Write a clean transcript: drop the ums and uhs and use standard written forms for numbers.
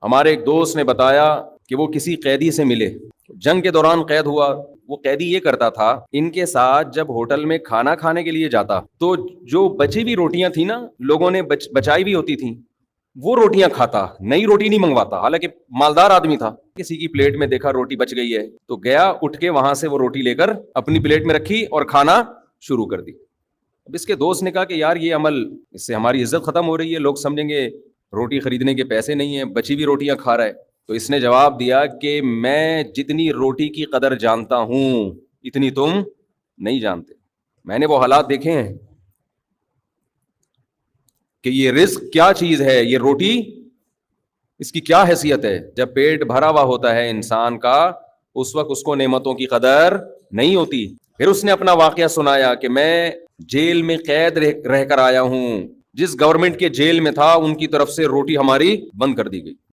हमारे एक दोस्त ने बताया कि वो किसी कैदी से मिले, जंग के दौरान कैद हुआ। वो कैदी ये करता था, इनके साथ जब होटल में खाना खाने के लिए जाता तो जो बची हुई रोटियां थी ना, लोगों ने बचाई हुई होती थी, वो रोटियां खाता, नई रोटी नहीं मंगवाता। हालांकि मालदार आदमी था। किसी की प्लेट में देखा रोटी बच गई है तो गया, उठ के वहां से वो रोटी लेकर अपनी प्लेट में रखी और खाना शुरू कर दी। अब इसके दोस्त ने कहा कि यार ये अमल, इससे हमारी इज्जत खत्म हो रही है, लोग समझेंगे रोटी खरीदने के पैसे नहीं है, बची हुई रोटियां खा रहा है। तो इसने जवाब दिया कि मैं जितनी रोटी की कदर जानता हूं इतनी तुम नहीं जानते। मैंने वो हालात देखे हैं कि ये रिस्क क्या चीज है, ये रोटी इसकी क्या हैसियत है। जब पेट भरा हुआ होता है इंसान का, उस वक्त उसको नेमतों की कदर नहीं होती। फिर उसने अपना वाकया सुनाया कि मैं जेल में कैद रहकर आया हूं, जिस गवर्नमेंट के जेल में था उनकी तरफ से रोटी हमारी बंद कर दी गई।